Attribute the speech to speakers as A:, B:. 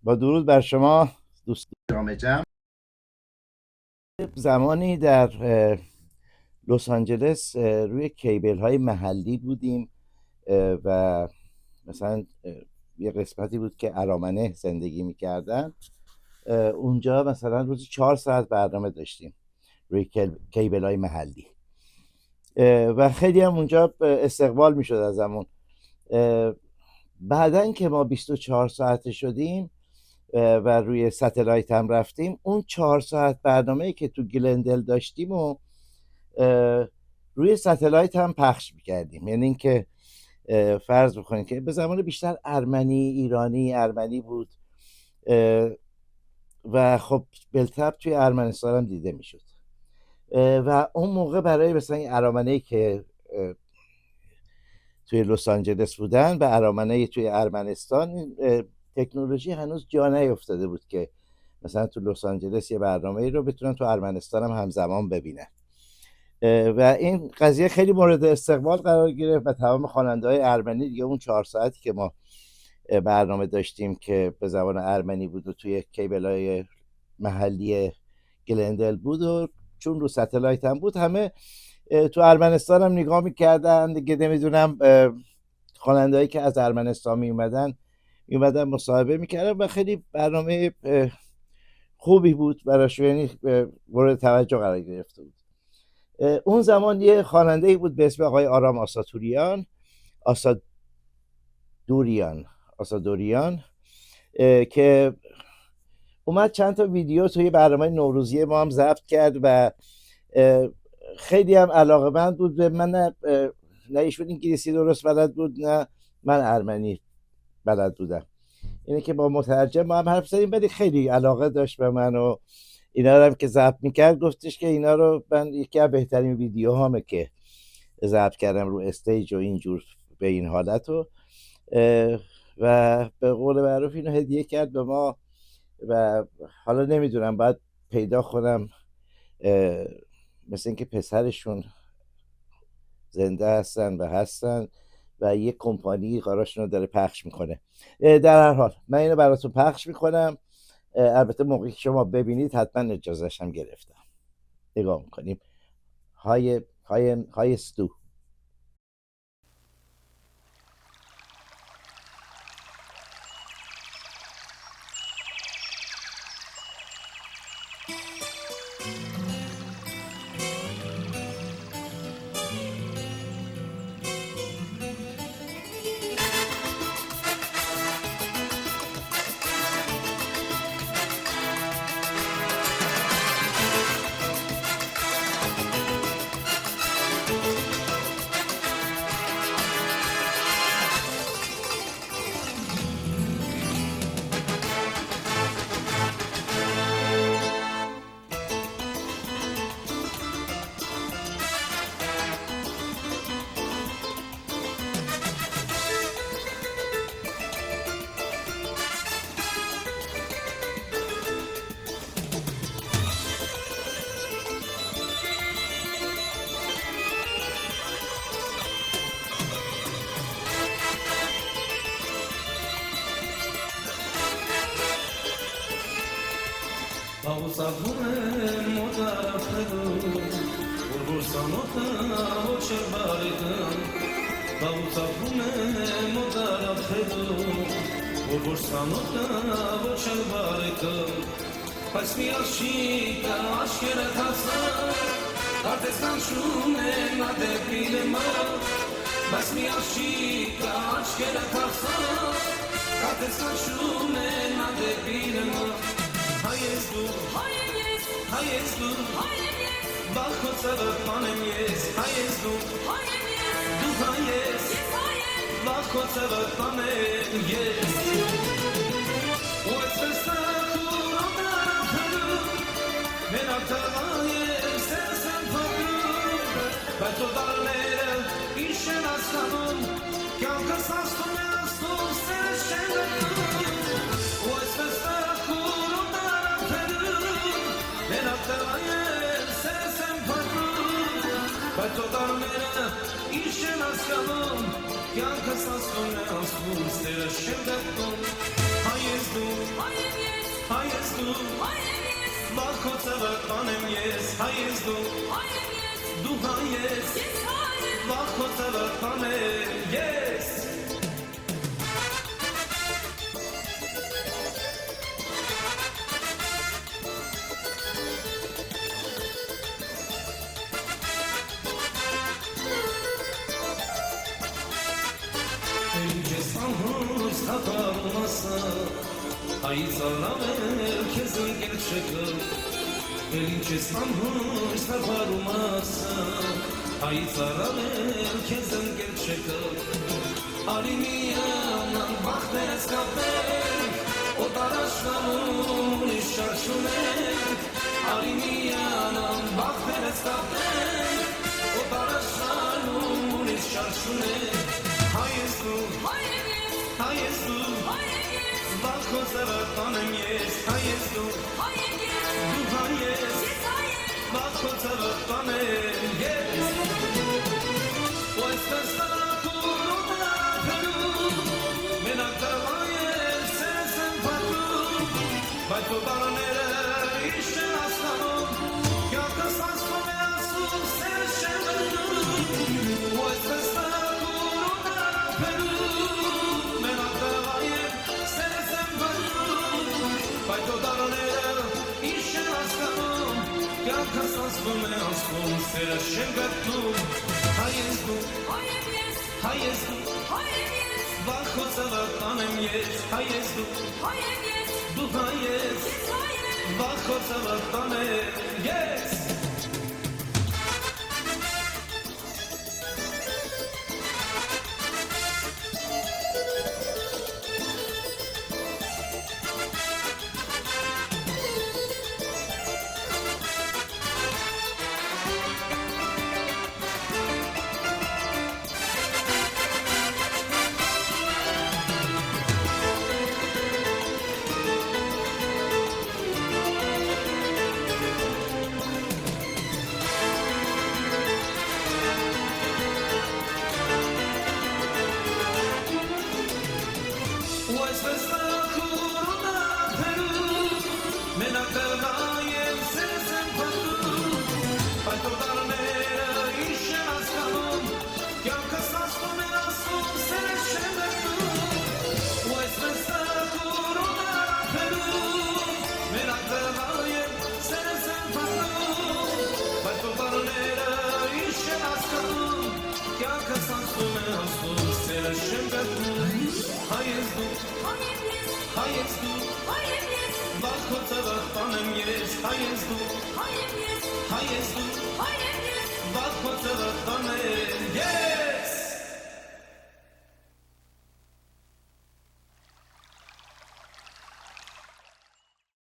A: با درود بر شما دوستان جامعه جمع. زمانی در لس آنجلس روی کیبل های محلی بودیم و مثلا یه قسمتی بود که ارامنه زندگی میکردن. اونجا مثلا روزی 4 ساعت برنامه داشتیم روی کیبل های محلی و خیلی هم اونجا استقبال میشد از همون. بعدن که ما 24 ساعته شدیم و روی ستلایت هم رفتیم، اون 4 ساعت برنامه‌ای که تو گلندل داشتیم و روی ستلایت هم پخش میکردیم. یعنی اینکه فرض بکنید که به زمان بیشتر ارمنی بود و خب بالطبع توی ارمنستان هم دیده میشد و اون موقع برای مثلا این ارامنه‌ای که توی لس آنجلس بودن و ارامنه‌ای توی ارمنستان، تکنولوژی هنوز جا نیفتاده بود که مثلا تو لس آنجلس یه برنامه‌ای رو بتونن تو ارمنستان هم همزمان ببینن و این قضیه خیلی مورد استقبال قرار گرفت و تمام خواننده‌های ارمنی دیگه اون 4 ساعتی که ما برنامه داشتیم که به زبان ارمنی بود و توی کیبل‌های محلی گلندل بود و چون رو ستلایت هم بود، همه تو ارمنستان هم نگاه میکردن دیگه. نمیدونم خواننده‌هایی که از ارمنستان میومدن مصاحبه میکردن و خیلی برنامه خوبی بود براش، یعنی مورد توجه قرار گرفته بود. اون زمان یه خواننده‌ای بود به اسم آقای آرام آسادوریان که اومد چند تا ویدیو توی برنامه نوروزی ما هم ضبط کرد و خیلی هم علاقه‌مند بود به من. نه ایشون انگلیسی درست بلد بود، نه من ارمنی بلد بودم. اینه که با مترجم ما هم حرف زدیم، ولی خیلی علاقه داشت به من و اینا رو هم که ضبط میکرد گفتش که اینا رو من یکی از بهترین ویدیوهامه که ضبط کردم رو استیج و اینجور به این حالت و به قول معروف اینو هدیه کرد به ما و حالا نمیدونم باید پیدا کنم، مثل اینکه پسرشون زنده هستن و یه کمپانی کاراشون رو داره پخش میکنه. در هر حال من اینو براتون پخش میکنم. البته موقعی که شما ببینید حتما اجازهش هم گرفتم. نگاه میکنیم. های ستو.
B: բայց օտարները ինչ են հասկանում, կյանքս ասում է ասում, սերը շեմ գտնում, հայ ես դու, հայ ես դու, վաղ քո ծավալան եմ ես, հայ ես դու, դու հայ ես, վաղ քո ծավալան եմ ես. Անհուս թապարում ասա, հայից ալավել կեզ ընկել չկը, էլ ինչ ես անհուս թապարում ասա, հայից ալավել կեզ ընկել չկը, արի միանան բախտերս կապել, օտար աշխարհում ուրիշ շարժունել, արի միանան բախտերս կապել, օտար աշխարհում ուրիշ շարժունել, հայ ես դու, հայ ես դու, վաղ քո ծավալան եմ ես, հայ ես դու, դու հայ ես, վաղ քո ծավալան եմ ես. Ու այսպես տարակուրում ապրում, մենակ դավա ես սերս եմ պատում, բայց օտարները ինչ են հասկանում, կյանքս ասում է ասում, սերս չեմ գտնում. Ու այսպես կյանքս ասում է ասում, սերը շեմ գտնում, հայ ես դու, հայ ես դու, վաղ քո ծավալան եմ ես, հայ ես դու, դու հայ ես, վաղ քո ծավալան եմ ես. Հայ ես դու, հայ ես դու, վաղ քո ծավալան եմ ես, հայ ես դու, հայ ես դու, վաղ քո ծավալան եմ